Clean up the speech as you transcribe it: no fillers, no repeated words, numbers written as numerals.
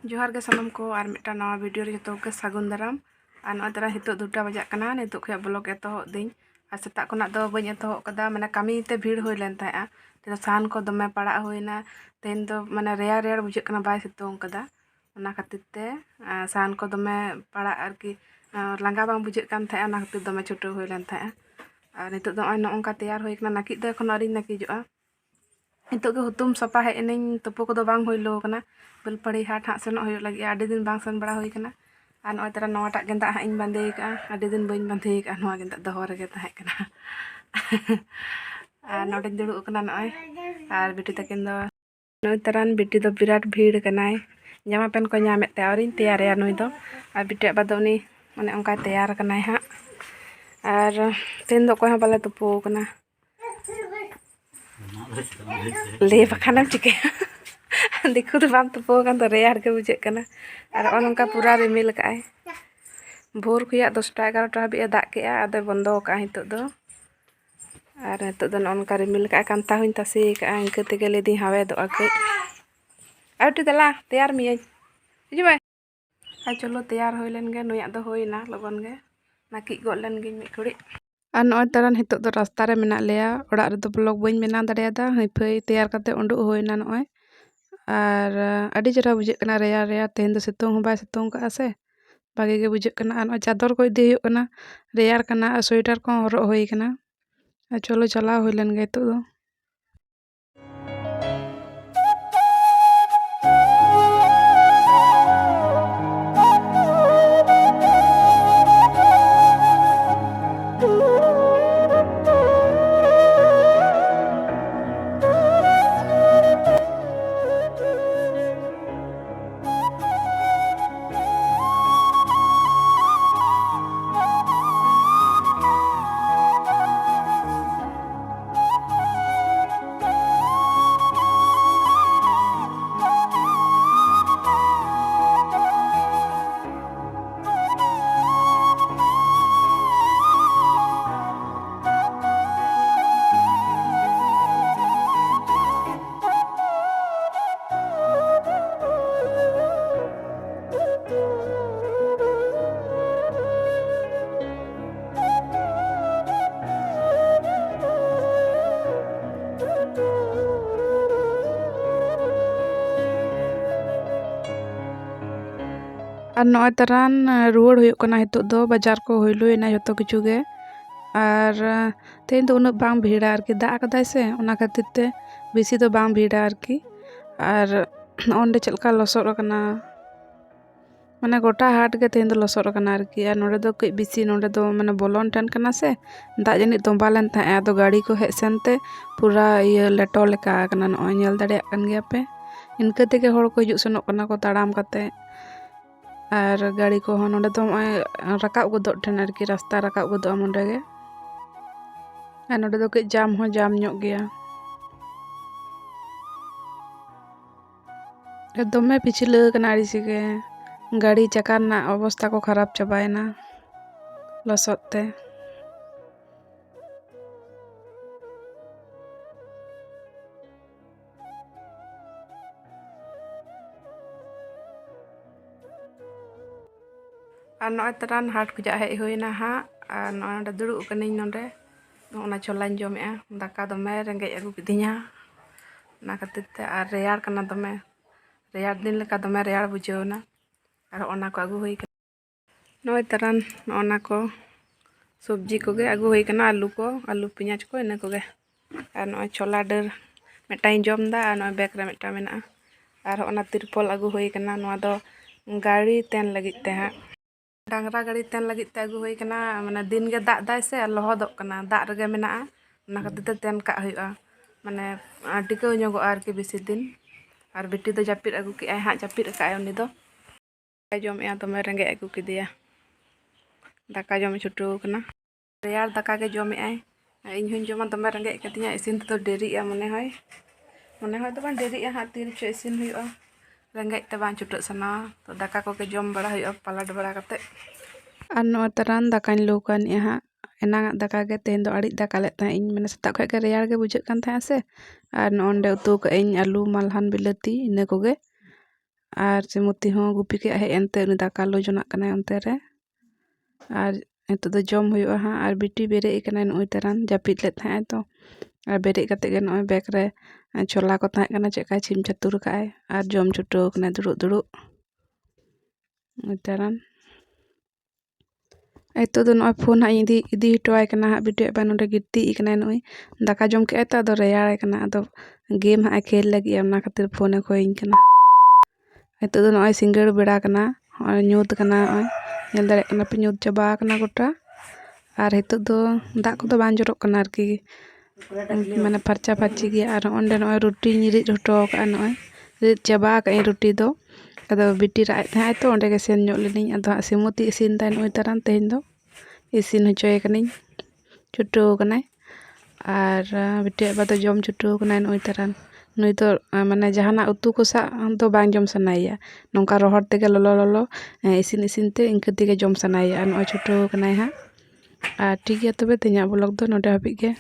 जोहार के सानम को और मिट्टा नवा वीडियो रे तो के सागुन दाराम और नय तरा हितो 2टा बजाक कना नितो खया ब्लॉग एतोहब दिन और सेता कोना दो बई एतोहब कदा माने कामी ते भीड़ होय लेन ताया ते सान को दमे पड़ा होइना तेन दो माने रेयार रेयार बुझे कना बाय सितोंग कदा ओना खातिर ते सान को दमे पड़ा आरकी लांगा बांग बुझे कान थाया ओना खातिर दमे छुटो होय लेन थाया और नितो दो अय नोंका तैयार होय कना नाकित दो एखन आरी नाकिजोआ नितो के हुतुम सपा हे एनिन तुपो को दो बांग होइलो कना बेलपड़ी हाट हाँ सेनो होय लगी आडी दिन बांग सन बड़ा होय कना और नय तरा नवाटा गेंदा हाँ इन बांधे का आडी दिन बइन बांधे का नवा गेंदा दोहो रेगे ताहे कना और नोडे दुड़ु कना नय और बिटी तकिन दो नय तरान बिटी दो बिराट भीड़ कनाय जामा पेन को नामेत ते आरिन तैयार या नय दो और बिटी बादो उनी माने ओंका तैयार कनाय हाँ और तेन दो कोय बाले तुपो कना ले बखानम चिके दिखु तो बाम तुपो कान तो रेयार के बुझे कना और ओनका पूरा रिमिल काय भोर खुया 10टा 11टा हाबि दाग के आदे बंदो का हितो दो और हितो दो ओनका रिमिल का कांता हुन तसे का इंके तेगे लेदी हावे दो आके आउटी दला तैयार मिय हिजु बाय आ चलो तैयार होय लेन गे नुया दो होइना लगन गे नाकी गो लेन गे मि कुड़ी और नय तरन हितो दो रास्ता रे मेना लेया ओड़ा रे दो ब्लॉग बइन मेना दाड़ेयादा हइफाई तैयार करते उंडुक होइना नय और आडी जरा बुझे कना रेयार रेयार तेन दो सितोंग बाय सितोंग का से भागे गे बुझे कना और चादर को इदी कना रेयार कना स्वेटर को हरो होई कना चलो चला होय लेन गे तो और नय तरान रुवाड़ हुयुग कना हितो दो बाजार को होइलुइना जतो किछु गे और तेन दो उना बांग भीड़ा आरकी दाग कदाय से ओना खातिर ते बेसी दो बांग भीड़ा आरकी और ओंडे चलका लसोड कना माने गोटा हाट के तेन दो लसोड कना आरकी और नोडे दो कई बेसी नोडे दो माने बोलोन टन कना से दाग जनी तोंबा लेन थाए आदो गाड़ी को हेज सेनते पूरा ये लेटो लेका कना नय नेल दाड़ेया कन गया पे इनके तेगे हड़ को हिजुग सेनोग कना को ताड़ाम कते और गाड़ी को हो नोडे दो राकाब गोदोग ठेन आरकी रास्ता राकाब गोदोग मोंडे गे और नोडे दो कई जाम हो जाम ᱧᱚᱜ गया दमे पिछले कना आड़िस गे गाड़ी चक्का ना अवस्था को खराब चाबायना लसोद ते और नय तरान हाट खुजा हेज होइना हाँ और नोडे दुड़ुब कनिन नोडे ओना छोलाइन जमेआ दाका दमे रेंगेज आगु किदिया ओना खातिर ते और रेयार कना दमे रेयार दिन लेका दमे रेयार बुझेवना और ओना को आगु होई नय तरान ओना को सब्जी को गे आगु होई कना आलू पियाज को इना को गे और नय छोला डर मेटाई जमदा और नय बैग रे मेटा मेना और ओना तिरपल आगु होई कना नवा दो गाड़ी तेन लगित ते हाँ डांगरा गाड़ी तेन लगित ते आगु होई कना माने दिन गे दाग दाय से लहदोग कना दाग रेगे मेना ओना खातिर ते तेन का हुआ माने टिकाव ᱧᱚᱜᱚᱜᱼᱟ आरकी बेसी दिन और बिटी दो जापिद आगु के हाँ जापिद का उनी दो जमेआ दमे रेंगे आगु किदिया दाका जमे छुटो कना रेयार दाका के जमेआ इन हुन जमा दमे रेंगे कदिया इसिन तो डेरिया मने होय तो बां डेरिया हाँ तीन छो इसिन हुआ रेंगे ते बां छुटो सना तो दाका को के जम बड़ा हुआ पलट बड़ा कते और नय तरान दाकान लौकान हाँ एनांग दाका के तेन दो आड़ी दाका ले इन माने सेता खय के रेयार गे बुझे कान था से और नोंडे उतु के इन आलू मालहान बिलाती इने को गे ᱟᱨ ᱪᱮᱢᱚᱛᱤ ᱦᱚᱸ ᱜᱩᱯᱤ ᱠᱷᱚᱡ ᱦᱮᱡ ᱮᱱᱛᱮ ᱩᱱᱤ ᱫᱟᱠᱟ ᱞᱩ ᱡᱚᱱᱟᱜ ᱠᱟᱱᱟᱭ ᱚᱱᱛᱮ ᱨᱮ ᱟᱨ ᱱᱤᱛᱚᱜ ᱫᱚ ᱡᱚᱢ ᱦᱩᱭᱩᱜᱼᱟ ᱦᱟᱸᱜ ᱟᱨ ᱵᱤᱴᱤ ᱵᱮᱨᱮᱫ ᱠᱟᱱᱟᱭ ᱱᱚᱜᱼᱚᱭ ᱛᱟᱨᱟᱱ ᱡᱟᱹᱯᱤᱫ ᱞᱮᱫ ᱛᱟᱦᱮᱸᱜ ᱛᱚ ᱟᱨ ᱵᱮᱨᱮᱫ ᱠᱟᱛᱮ ᱜᱮ ᱱᱚᱜᱼᱚᱭ ᱵᱮᱜᱽ ᱨᱮ ᱪᱷᱳᱞᱟ ᱠᱚ ᱛᱟᱦᱮᱸ ᱠᱟᱱᱟ ᱪᱮᱫᱠᱟᱭ ᱪᱷᱤᱢ ᱪᱷᱟᱹᱛᱩᱨ ᱠᱟᱜᱼᱟᱭ ᱟᱨ ᱡᱚᱢ ᱪᱷᱩᱴᱟᱹᱣ ᱠᱟᱱᱟᱭ ᱫᱩᱲᱩᱵ ᱛᱟᱨᱟᱱ ᱱᱤᱛᱚᱜ ᱫᱚ ᱱᱚᱜᱼᱚᱭ ᱯᱷᱳᱱ ᱦᱟᱸᱜ ᱤᱧ ᱤᱫᱤ ᱦᱚᱴᱚᱣᱟᱭ ᱠᱟᱱᱟ ᱦᱟᱸᱜ ᱵᱤᱴᱤ ᱟᱵᱟᱨ ᱱᱚᱰᱮ ᱜᱤᱛᱤᱡ ᱠᱟᱱᱟᱭ ᱱᱚᱜᱼᱚᱭ ᱫᱟᱠᱟ ᱡᱚᱢ ᱠᱮᱜᱼᱟᱭ ᱛᱚ ᱟᱫᱚ ᱨᱮᱭᱟᱲ ᱠᱟᱱᱟ ᱟᱫᱚ ᱜᱮᱢ ᱦᱟᱸᱜ ᱮ ᱠᱷᱮᱞ ᱞᱟᱹᱜᱤᱫ ᱚᱱᱟ ᱠᱷᱟᱹᱛᱤᱨ ᱯᱷᱳᱱᱮ ᱠᱚᱭᱤᱧ ᱠᱟᱱᱟ ᱱᱤᱛᱚᱜ ᱫᱚ ᱱᱚᱜᱼᱚᱭ ᱥᱤᱸᱜᱟᱹᱲ ᱵᱮᱲᱟ ᱠᱟᱱᱟ ᱱᱚᱜᱼᱚᱭ ᱧᱩᱛ ᱠᱟᱱᱟ ᱱᱚᱜᱼᱚᱭ ᱧᱮᱞ ᱫᱟᱲᱮᱭᱟᱜ ᱠᱟᱱᱟ ᱯᱮ ᱧᱩᱛ ᱪᱟᱵᱟ ᱠᱟᱱᱟ ᱜᱚᱴᱟ ᱟᱨ ᱱᱤᱛᱚᱜ ᱫᱚ ᱫᱟᱜ ᱠᱚᱫᱚ ᱵᱟᱝ ᱡᱚᱨᱚᱜ ᱠᱟᱱᱟ ᱟᱨᱠᱤ ᱢᱟᱱᱮ ᱯᱷᱟᱨᱪᱟ ᱯᱷᱟᱨᱪᱤ ᱜᱮᱭᱟ ᱟᱨ ᱚᱸᱰᱮ ᱱᱚᱜᱼᱚᱭ ᱨᱩᱴᱤᱧ ᱨᱤᱫ ᱦᱚᱴᱚ ᱠᱟᱜᱼᱟ ᱱᱚᱜᱼᱚᱭ ᱨᱤᱫ ᱪᱟᱵᱟ ᱠᱟᱜ ᱟᱹᱧ ᱨᱩᱴᱤ ᱫᱚ ᱟᱫᱚ ᱵᱤᱴᱤ ᱨᱟᱜ ᱮᱫ ᱛᱟᱦᱮᱸᱜ ᱛᱚ ᱚᱸᱰᱮ ᱜᱮ ᱥᱮᱱ ᱧᱚᱜ ᱞᱤᱱᱟᱹᱧ ᱟᱫᱚ ᱦᱟᱸᱜ ᱥᱤᱢᱚᱛᱤ ᱤᱥᱤᱱ ᱛᱟᱭ ᱱᱚᱜᱼᱚᱭ ᱛᱟᱨᱟᱱ ᱛᱮᱦᱮᱧ ᱫᱚ ᱤᱥᱤᱱ ᱦᱚᱪᱚᱭᱮ ᱠᱟᱹᱱᱟᱹᱧ ᱪᱷᱩᱴᱟᱹᱣ ᱠᱟᱱᱟᱭ ᱟᱨ ᱵᱤᱴᱤ ᱟᱵᱟ ᱫᱚ ᱡᱚᱢ ᱪᱷᱩᱴᱟᱹᱣ ᱠᱟᱱᱟᱭ ᱱᱚᱜᱼᱚᱭ ᱛᱟᱨᱟᱱ ᱱᱩᱭ ᱫᱚ ᱢᱟᱱᱮ ᱡᱟᱦᱟᱱᱟᱜ ᱩᱛᱩ ᱠᱚ ᱥᱟᱜ ᱫᱚ ᱵᱟᱝ ᱡᱚᱢ ᱥᱟᱱᱟᱭᱮᱭᱟ ᱱᱚᱝᱠᱟ ᱨᱚᱦᱚᱲ ᱛᱮᱜᱮ ᱞᱚᱞᱚ ᱤᱥᱤᱱ ᱛᱮ ᱤᱱᱠᱟᱹ ᱛᱮᱜᱮ ᱡᱚᱢ ᱥᱟᱱᱟᱭᱮᱭᱟ ᱟᱨ ᱱᱚᱜᱼᱚᱭ ᱪᱷᱩᱴᱟᱹᱣ ᱠᱟᱱᱟᱭ ᱦᱟᱸᱜ ᱟᱨ ᱴᱷᱤᱠ ᱜᱮᱭᱟ ᱛᱚᱵᱮ ᱛᱮᱦᱮᱧᱟᱜ ᱵᱞᱚᱜ ᱫᱚ ᱱᱚᱰᱮ ᱦᱟᱹᱵᱤᱡ ᱜᱮ